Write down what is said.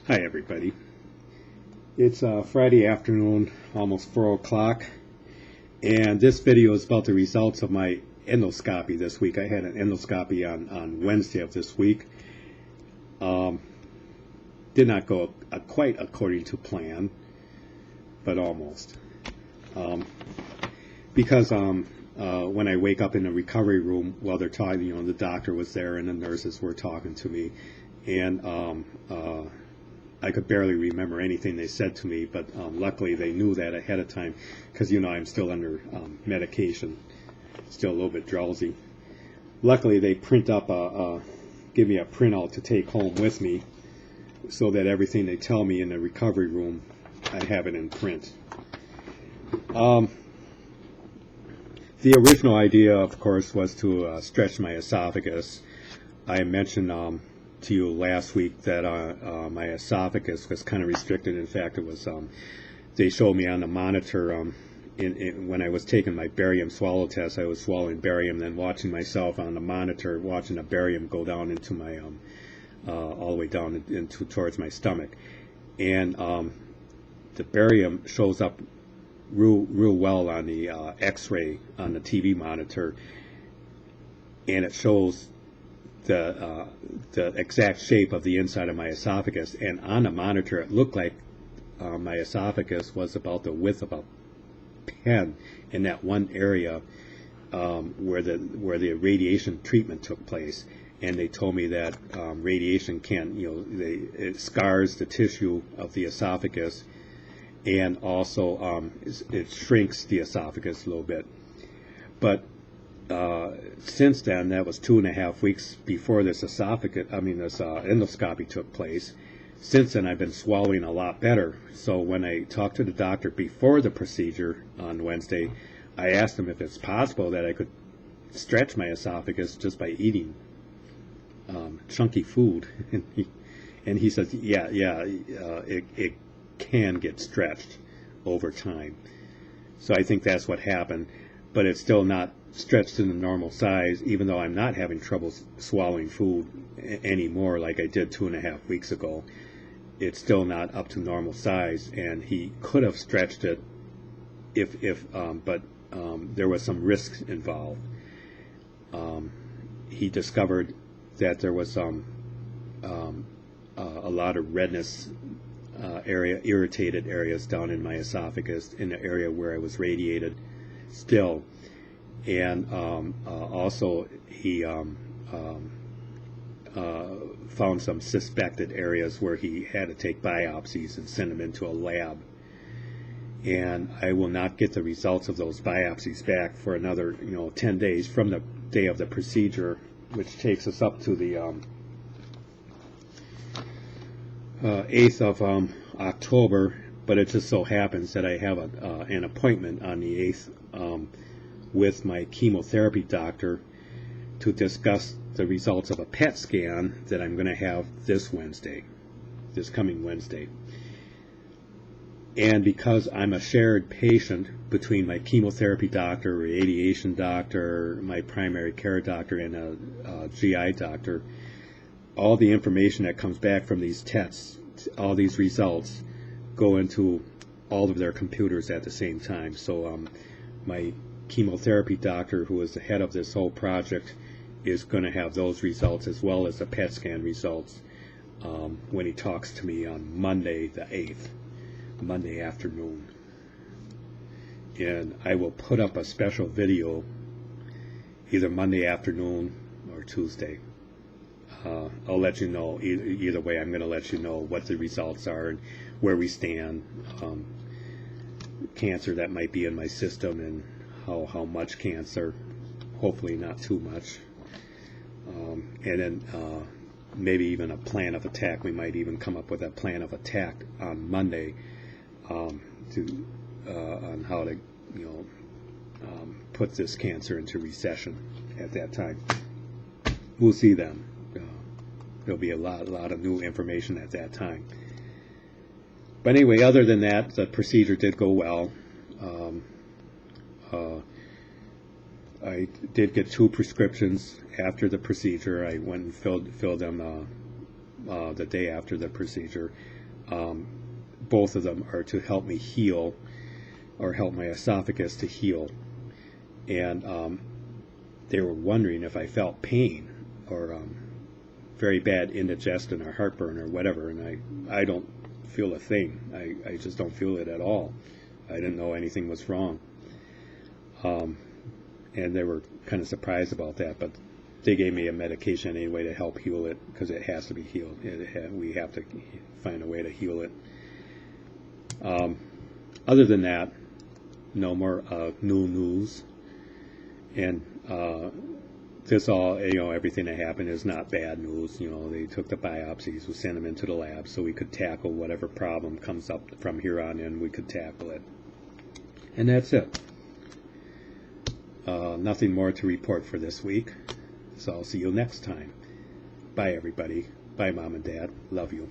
Hi everybody. It's Friday afternoon, almost 4 o'clock, and this video is about the results of my endoscopy this week. I had an endoscopy on Wednesday of this week. Did not go quite according to plan, but almost. Because when I wake up in the recovery room while they're talking, the doctor was there and the nurses were talking to me, and I could barely remember anything they said to me, but luckily they knew that ahead of time, because I'm still under medication, still a little bit drowsy. Luckily they give me a printout to take home with me, so that everything they tell me in the recovery room, I have it in print. The original idea, of course, was to stretch my esophagus. I mentioned to you last week that my esophagus was kind of restricted. In fact, it was they showed me on the monitor when I was taking my barium swallow test. I was swallowing barium, then watching myself on the monitor, watching the barium go down into my all the way down into towards my stomach, and the barium shows up real well on the X-ray on the TV monitor, and it shows the exact shape of the inside of my esophagus. And on the monitor it looked like my esophagus was about the width of a pen in that one area where the radiation treatment took place. And they told me that radiation it scars the tissue of the esophagus, and also it shrinks the esophagus a little bit. But since then, that was 2.5 weeks before this endoscopy took place. Since then, I've been swallowing a lot better. So when I talked to the doctor before the procedure on Wednesday, I asked him if it's possible that I could stretch my esophagus just by eating chunky food, and he says, it can get stretched over time. So I think that's what happened, but it's still not stretched to the normal size, even though I'm not having trouble swallowing food anymore like I did 2.5 weeks ago. It's still not up to normal size, and he could have stretched it but there was some risks involved. He discovered that there was a lot of redness, irritated areas down in my esophagus, in the area where I was radiated still. And also he found some suspected areas where he had to take biopsies and send them into a lab. And I will not get the results of those biopsies back for another 10 days from the day of the procedure, which takes us up to the 8th of October. But it just so happens that I have an appointment on the 8th with my chemotherapy doctor to discuss the results of a PET scan that I'm going to have this coming Wednesday. And because I'm a shared patient between my chemotherapy doctor, radiation doctor, my primary care doctor, and a GI doctor, all the information that comes back from these tests, all these results, go into all of their computers at the same time. So my chemotherapy doctor, who is the head of this whole project, is going to have those results as well as the PET scan results when he talks to me on Monday the 8th, Monday afternoon. And I will put up a special video either Monday afternoon or Tuesday. I'll let you know. Either way, I'm going to let you know what the results are and where we stand, cancer that might be in my system, and how much cancer, hopefully not too much, and then maybe even a plan of attack. We might even come up with a plan of attack on Monday on how to put this cancer into recession at that time. We'll see then. There'll be a lot of new information at that time. But anyway, other than that, the procedure did go well. I did get 2 prescriptions after the procedure. I went and filled them the day after the procedure. Both of them are to help me heal, or help my esophagus to heal. And they were wondering if I felt pain or very bad indigestion or heartburn or whatever, and I don't feel a thing. I just don't feel it at all. I didn't know anything was wrong. And they were kind of surprised about that, but they gave me a medication anyway to help heal it, because it has to be healed. We have to find a way to heal it. Other than that, no more new news. And this all, everything that happened is not bad news. They took the biopsies, we sent them into the lab so we could tackle whatever problem comes up from here on in. We could tackle it. And that's it. Nothing more to report for this week. So I'll see you next time. Bye, everybody. Bye, Mom and Dad. Love you.